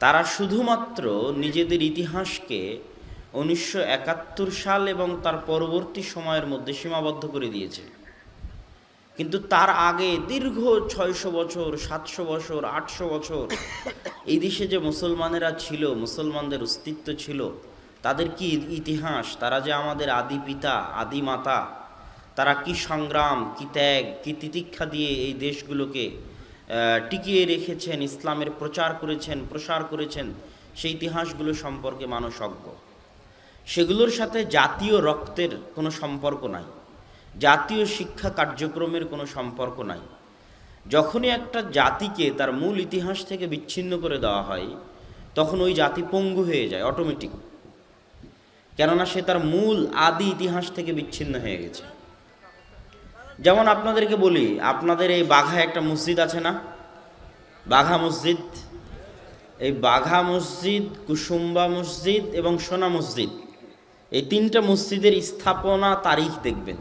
তারা শুধুমাত্র নিজেদের ইতিহাসকে 1971 সাল এবং তার পরবর্তী সময়ের মধ্যে সীমাবদ্ধ করে দিয়েছে। কিন্তু তার আগে দীর্ঘ 600 বছর, 700 বছর, 800 বছর এই দেশে যে মুসলমানেরা ছিল, মুসলমানদের অস্তিত্ব ছিল, তাদের কি ইতিহাস, তারা যে আমাদের আদি পিতা, আদি মাতা, তারা কি সংগ্রাম, কি ত্যাগ, কি তিতিক্ষা দিয়ে এই দেশগুলোকে টিকিয়ে রেখেছেন, ইসলামের প্রচার করেছেন, প্রসার করেছেন, সেই ইতিহাসগুলো সম্পর্কে মানুষ অজ্ঞ। সেগুলোর সাথে জাতীয় রক্তের কোনো সম্পর্ক নাই, জাতীয় শিক্ষা কার্যক্রমের কোনো সম্পর্ক নাই। যখনই একটা জাতিকে তার মূল ইতিহাস থেকে বিচ্ছিন্ন করে দেওয়া হয়, তখন ওই জাতি পঙ্গু হয়ে যায় অটোমেটিক, কেননা সে তার মূল আদি ইতিহাস থেকে বিচ্ছিন্ন হয়ে গেছে। যেমন আপনাদেরকে বলি, আপনাদের এই বাঘায় একটা মসজিদ আছে না, বাঘা মসজিদ। এই বাঘা মসজিদ, কুসুম্বা মসজিদ এবং সোনা মসজিদ, এই তিনটা মসজিদের স্থাপনা তারিখ দেখবেন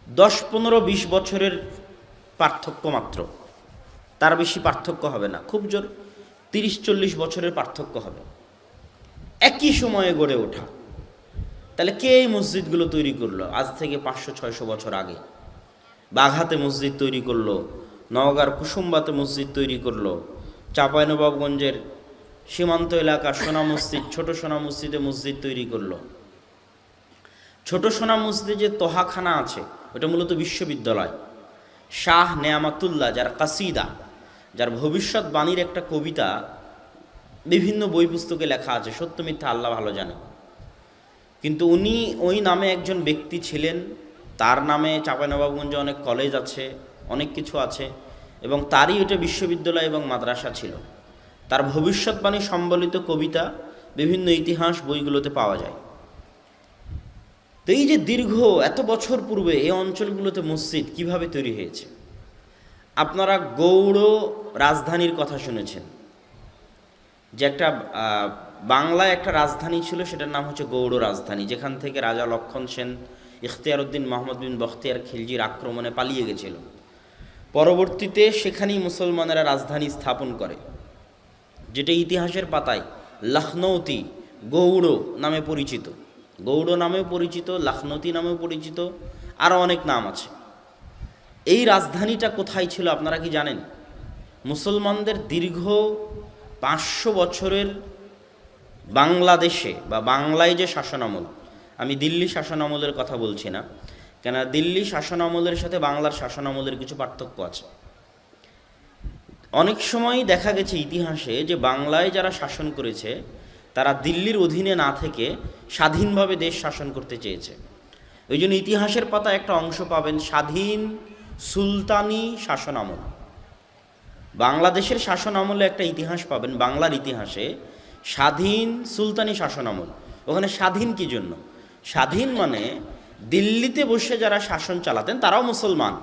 10, 15, 20 বছরের পার্থক্য মাত্র, তার বেশি পার্থক্য হবে না, খুব জোর 30-40 বছরের পার্থক্য হবে, একই সময়ে গড়ে ওঠা। তাহলে কে এই মসজিদগুলো তৈরি করলো আজ থেকে 500-600 বছর আগে? বাঘাতে মসজিদ তৈরি করলো, নওগাঁর কুসুম্বাতে মসজিদ তৈরি করলো, চাঁপাইনবাবগঞ্জের সীমান্ত এলাকা সোনা মসজিদ, ছোট সোনা মসজিদে মসজিদ তৈরি করলো। ছোট সোনা মসজিদে যে তোহাখানা আছে, ওটা মূলত বিশ্ববিদ্যালয়। শাহ নেয়ামাতুল্লাহ, যার কাসিদা, যার ভবিষ্যৎবাণীর একটা কবিতা বিভিন্ন বই পুস্তকে লেখা আছে, সত্য মিথ্যা আল্লাহ ভালো জানে, কিন্তু উনি ওই নামে একজন ব্যক্তি ছিলেন। তার নামে চাঁপাইনবাবগঞ্জে অনেক কলেজ আছে, অনেক কিছু আছে, এবং তারই ওটা বিশ্ববিদ্যালয় এবং মাদ্রাসা ছিল। তার ভবিষ্যৎবাণী সম্বলিত কবিতা বিভিন্ন ইতিহাস বইগুলোতে পাওয়া যায়। তো এই যে দীর্ঘ এত বছর পূর্বে এই অঞ্চলগুলোতে মসজিদ কিভাবে তৈরি হয়েছে? আপনারা গৌড় রাজধানীর কথা শুনেছেন, যে একটা বাংলায় একটা রাজধানী ছিল, সেটার নাম হচ্ছে গৌড় রাজধানী, যেখান থেকে রাজা লক্ষণ সেন ইখতিয়ার উদ্দিন মোহাম্মদ বিন বখতিয়ার খিলজির আক্রমণে পালিয়ে গেছিল। পরবর্তীতে সেখানেই মুসলমানেরা রাজধানী স্থাপন করে, যেটা ইতিহাসের পাতায় লখনৌতি গৌড় নামে পরিচিত। গৌড় নামেও পরিচিত, লখনৌতি নামেও পরিচিত, আরও অনেক নাম আছে। এই রাজধানীটা কোথায় ছিল আপনারা কি জানেন? মুসলমানদের দীর্ঘ 500 বছরের বাংলাদেশে বা বাংলায় যে শাসনামল, আমি দিল্লি শাসনামলের কথা বলছি না, কেন দিল্লি শাসনামলের সাথে বাংলার শাসনামলের কিছু পার্থক্য আছে। অনেক সময় দেখা গেছে ইতিহাসে যে বাংলায় যারা শাসন করেছে, তারা দিল্লির অধীনে না থেকে স্বাধীনভাবে দেশ শাসন করতে চেয়েছে। ওই জন্য ইতিহাসের পাতায় একটা অংশ পাবেন স্বাধীন সুলতানি শাসনামল। বাংলাদেশের শাসনামলে একটা ইতিহাস পাবেন, বাংলার ইতিহাসে স্বাধীন সুলতানি শাসনামল। ওখানে স্বাধীন কি জন্য? স্বাধীন মানে দিল্লিতে বসে যারা শাসন চালাতেন তারাও মুসলমান,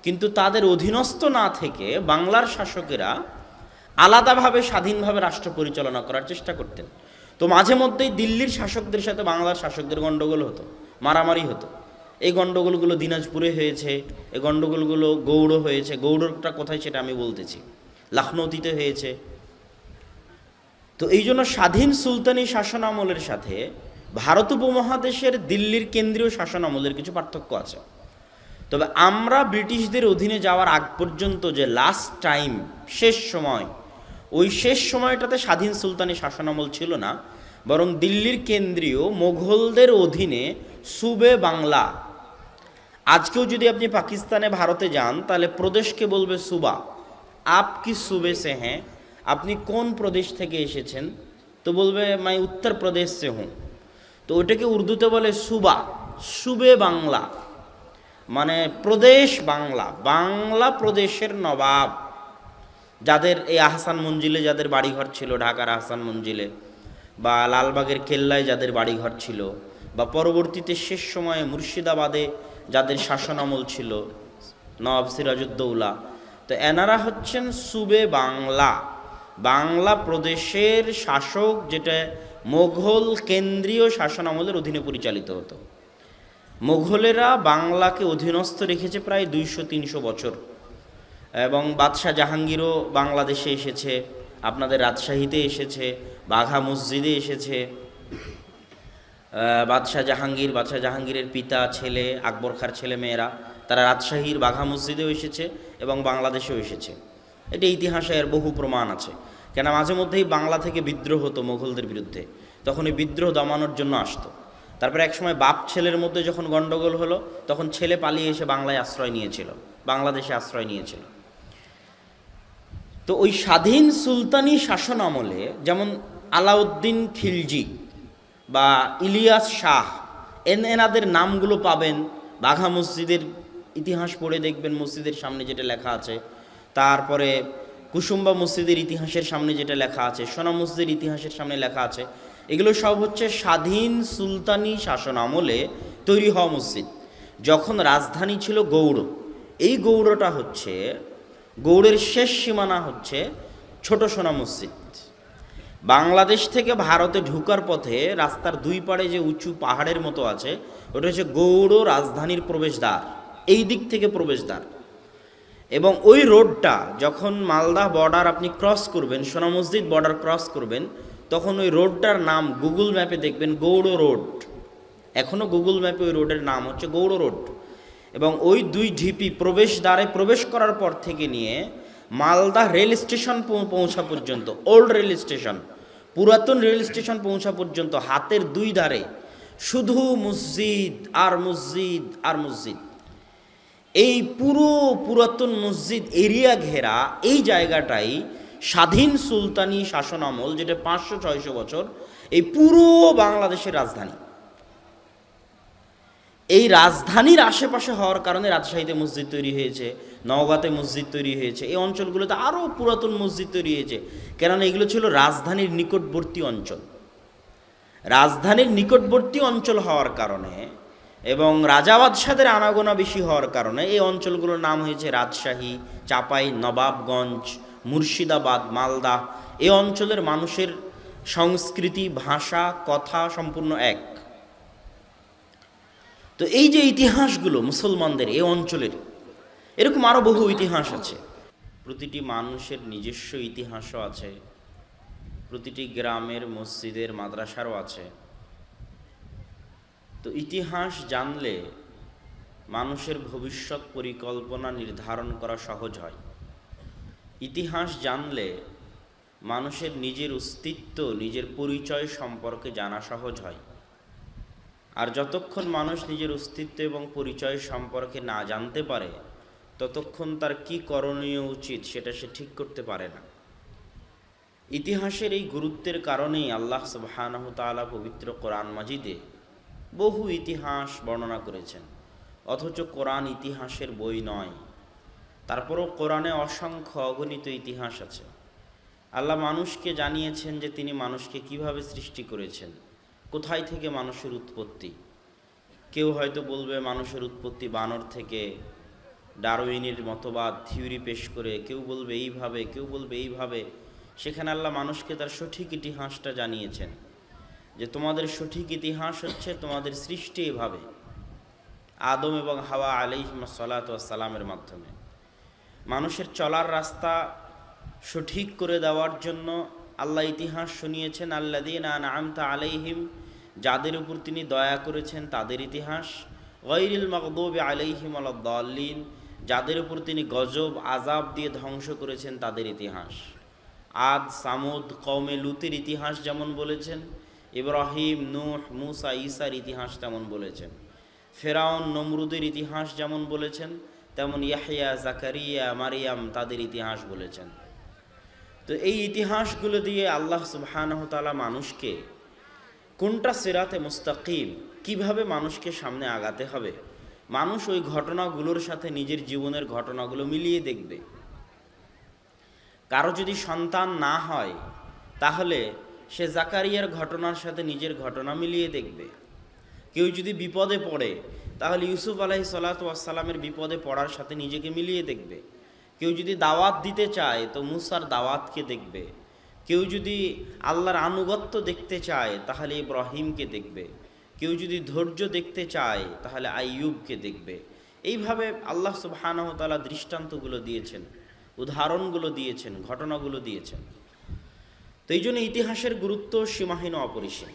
কিন্তু তাদের অধীনস্থ না থেকে বাংলার শাসকেরা আলাদাভাবে স্বাধীনভাবে রাষ্ট্র পরিচালনা করার চেষ্টা করতেন। তো মাঝে মধ্যেই দিল্লির শাসকদের সাথে বাংলার শাসকদের গণ্ডগোল হতো, মারামারি হতো। এই গণ্ডগোলগুলো দিনাজপুরে হয়েছে, এই গণ্ডগোলগুলো গৌড় হয়েছে। গৌড়টা কোথায় সেটা আমি বলতেছি, লখনৌতিতে হয়েছে। তো এই জন্য স্বাধীন সুলতানি শাসন আমলের সাথে ভারত উপমহাদেশের দিল্লির কেন্দ্রীয় শাসন আমলের কিছু পার্থক্য আছে। তবে আমরা ব্রিটিশদের অধীনে যাওয়ার আগ পর্যন্ত যে লাস্ট টাইম, শেষ সময়, ওই শেষ সময়টাতে স্বাধীন সুলতানি শাসনামল ছিল না, বরং দিল্লির কেন্দ্রীয় মোঘলদের অধীনে সুবে বাংলা। আজকেও যদি আপনি পাকিস্তানে, ভারতে যান, তাহলে প্রদেশকে বলবে সুবা। আপ কি সুবে সে হ্যাঁ, আপনি কোন প্রদেশ থেকে এসেছেন? তো বলবে মাই উত্তর প্রদেশ সে হুঁ। তো ওটাকে উর্দুতে বলে সুবা, সুবে বাংলা, মানে প্রদেশ বাংলা, বাংলা প্রদেশের নবাব। যাদের এই আহসান মঞ্জিলে যাদের বাড়িঘর ছিল, ঢাকার আহসান মঞ্জিলে বা লালবাগের কেল্লায় যাদের বাড়িঘর ছিল, বা পরবর্তীতে শেষ সময়ে মুর্শিদাবাদে যাদের শাসন আমল ছিল, নবাব সিরাজউদ্দৌলা, তো এনারা হচ্ছেন সুবে বাংলা, বাংলা প্রদেশের শাসক, যেটা মোঘল কেন্দ্রীয় শাসন আমলের অধীনে পরিচালিত হতো। মোঘলেরা বাংলাকে অধীনস্থ রেখেছে প্রায় 200-300 বছর, এবং বাদশাহ জাহাঙ্গীরও বাংলাদেশে এসেছে, আপনাদের রাজশাহীতে এসেছে, বাঘা মসজিদে এসেছে। বাদশাহ জাহাঙ্গীরের পিতা, ছেলে, আকবর খাঁর ছেলে মেয়েরা তারা রাজশাহীর বাঘা মসজিদেও এসেছে এবং বাংলাদেশেও এসেছে। এটা ইতিহাসে এর বহু প্রমাণ আছে। কেন মাঝে মধ্যেই বাংলা থেকে বিদ্রোহ হতো মোগলদের বিরুদ্ধে, তখন এই বিদ্রোহ দমানোর জন্য আসতো। তারপরে একসময় বাপ ছেলের মধ্যে যখন গণ্ডগোল হলো, তখন ছেলে পালিয়ে এসে বাংলায় আশ্রয় নিয়েছিল, বাংলাদেশে আশ্রয় নিয়েছিল। তো ওই স্বাধীন সুলতানি শাসন আমলে যেমন আলাউদ্দিন খিলজি বা ইলিয়াস শাহ, এনাদের নামগুলো পাবেন। বাঘা মসজিদের ইতিহাস পড়ে দেখবেন, মসজিদের সামনে যেটা লেখা আছে। তারপরে কুসুম্বা মসজিদের ইতিহাসের সামনে যেটা লেখা আছে, সোনা মসজিদের ইতিহাসের সামনে লেখা আছে। এগুলো সব হচ্ছে স্বাধীন সুলতানি শাসন আমলে তৈরি হওয়া মসজিদ, যখন রাজধানী ছিল গৌড়। এই গৌড়টা হচ্ছে, গৌড়ের শেষ সীমানা হচ্ছে ছোট সোনা মসজিদ। বাংলাদেশ থেকে ভারতে ঢুকার পথে রাস্তার দুই পাড়ে যে উঁচু পাহাড়ের মতো আছে, ওটা হচ্ছে গৌড় রাজধানীর প্রবেশদ্বার, এই দিক থেকে প্রবেশদ্বার। এবং ওই রোডটা যখন মালদা বর্ডার আপনি ক্রস করবেন, সোনা মসজিদ বর্ডার ক্রস করবেন, তখন ওই রোডটার নাম গুগল ম্যাপে দেখবেন গৌড় রোড। এখনও গুগল ম্যাপে ওই রোডের নাম হচ্ছে গৌড় রোড। এবং ওই দুই ঢিপি প্রবেশদ্বারে প্রবেশ করার পর থেকে নিয়ে মালদা রেল স্টেশন পৌঁছা পর্যন্ত, ওল্ড রেল স্টেশন, পুরাতন রেল স্টেশন পৌঁছা পর্যন্ত হাতের দুই ধারে শুধু মসজিদ আর মসজিদ আর মসজিদ। এই পুরো পুরাতন মসজিদ এরিয়া ঘেরা এই জায়গাটাই স্বাধীন সুলতানি শাসন আমল, যেটা 500-600 বছর, এই পুরো বাংলাদেশের রাজধানী। এই রাজধানীর আশেপাশে হওয়ার কারণে রাজশাহীতে মসজিদ তৈরি হয়েছে, নওগাঁতে মসজিদ তৈরি হয়েছে, এই অঞ্চলগুলোতে আরও পুরাতন মসজিদ তৈরি হয়েছে। কেননা এগুলো ছিল রাজধানীর নিকটবর্তী অঞ্চল। রাজধানীর নিকটবর্তী অঞ্চল হওয়ার কারণে এবং রাজা বাদশাদের আনাগোনা বেশি হওয়ার কারণে এই অঞ্চলগুলোর নাম হয়েছে রাজশাহী, চাপাই নবাবগঞ্জ, মুর্শিদাবাদ, মালদা। এই অঞ্চলের মানুষের সংস্কৃতি, ভাষা, কথা সম্পূর্ণ এক। তো এই যে ইতিহাসগুলো মুসলমানদের এই অঞ্চলের, এরকম আরও বহু ইতিহাস আছে। প্রতিটি মানুষের নিজস্ব ইতিহাসও আছে, প্রতিটি গ্রামের মসজিদের মাদ্রাসারও আছে। তো ইতিহাস জানলে মানুষের ভবিষ্যৎ পরিকল্পনা নির্ধারণ করা সহজ হয়। ইতিহাস জানলে মানুষের নিজের অস্তিত্ব, নিজের পরিচয় সম্পর্কে জানা সহজ হয়। আর যতক্ষণ মানুষ নিজের অস্তিত্ব এবং পরিচয় সম্পর্কে না জানতে পারে, ততক্ষণ তার কি করণীয় উচিত সেটা সে ঠিক করতে পারে না। ইতিহাসের এই গুরুত্বের কারণেই আল্লাহ সুবহানাহু তাআলা পবিত্র কোরআন মাজিদে বহু ইতিহাস বর্ণনা করেছেন। অথচ কোরআন ইতিহাসের বই নয়, তারপরও কোরআনে অসংখ্য অগণিত ইতিহাস আছে। আল্লাহ মানুষকে জানিয়েছেন যে তিনি মানুষকে কিভাবে সৃষ্টি করেছেন, কোথায় থেকে মানুষের উৎপত্তি। কেউ হয়তো বলবে মানুষের উৎপত্তি বানর থেকে, ডারউইনের মতবাদ থিওরি পেশ করে, কেউ বলবে এইভাবে, কেউ বলবে এইভাবে। সেখানে আল্লাহ মানুষকে তার সঠিক ইতিহাসটা জানিয়েছেন যে তোমাদের সঠিক ইতিহাস হচ্ছে তোমাদের সৃষ্টি এভাবে, আদম এবং হাওয়া আলাইহিস সালাতু ওয়াস সালামের মাধ্যমে। মানুষের চলার রাস্তা সঠিক করে দেওয়ার জন্য আল্লাহ ইতিহাস শুনিয়েছেন আল্লাযীনা আনআমতা আলাইহিম, যাদের উপর তিনি দয়া করেছেন তাদের ইতিহাস, গায়রিল মাগদুবি আলাইহিম ওয়ালাদ-দাল্লিন, যাদের উপর তিনি গজব আযাব দিয়ে ধ্বংস করেছেন তাদের ইতিহাস। আদ, সামুদ, কওমে লুতের ইতিহাস যেমন বলেছেন, ইব্রাহিম, নূহ, মুসা, ঈসার ইতিহাস তেমন বলেছেন। ফেরাউন, নমরুদের ইতিহাস যেমন বলেছেন, তেমন ইয়াহইয়া, জাকারিয়া, মারিয়াম তাদের ইতিহাস বলেছেন। তো এই ইতিহাসগুলো দিয়ে আল্লাহ সুবহানাহু তাআলা মানুষকে কোনটা সিরাতে মুস্তাকিম, কিভাবে মানুষকে সামনে আগাতে হবে, মানুষ ওই ঘটনাগুলোর সাথে নিজের জীবনের ঘটনাগুলো মিলিয়ে দেখবে। কারো যদি সন্তান না হয়, তাহলে সে জাকারিয়ার ঘটনার সাথে নিজের ঘটনা মিলিয়ে দেখবে। কেউ যদি বিপদে পড়ে, তাহলে ইউসুফ আলাইহিস সালাতু ওয়াস সালামের বিপদে পড়ার সাথে নিজেকে মিলিয়ে দেখবে। কেউ যদি দাওয়াত দিতে চায়, তো মুসার দাওয়াতকে দেখবে। কেউ যদি আল্লাহর আনুগত্য দেখতে চায়, তাহলে ইব্রাহিমকে দেখবে। কেউ যদি ধৈর্য দেখতে চায়, তাহলে আইয়ুবকে দেখবে। এইভাবে আল্লাহ সুবহানাহু ওয়া তাআলা দৃষ্টান্তগুলো দিয়েছেন, উদাহরণগুলো দিয়েছেন, ঘটনাগুলো দিয়েছেন। তো এই জন্য ইতিহাসের গুরুত্ব সীমাহীন, অপরিসীম।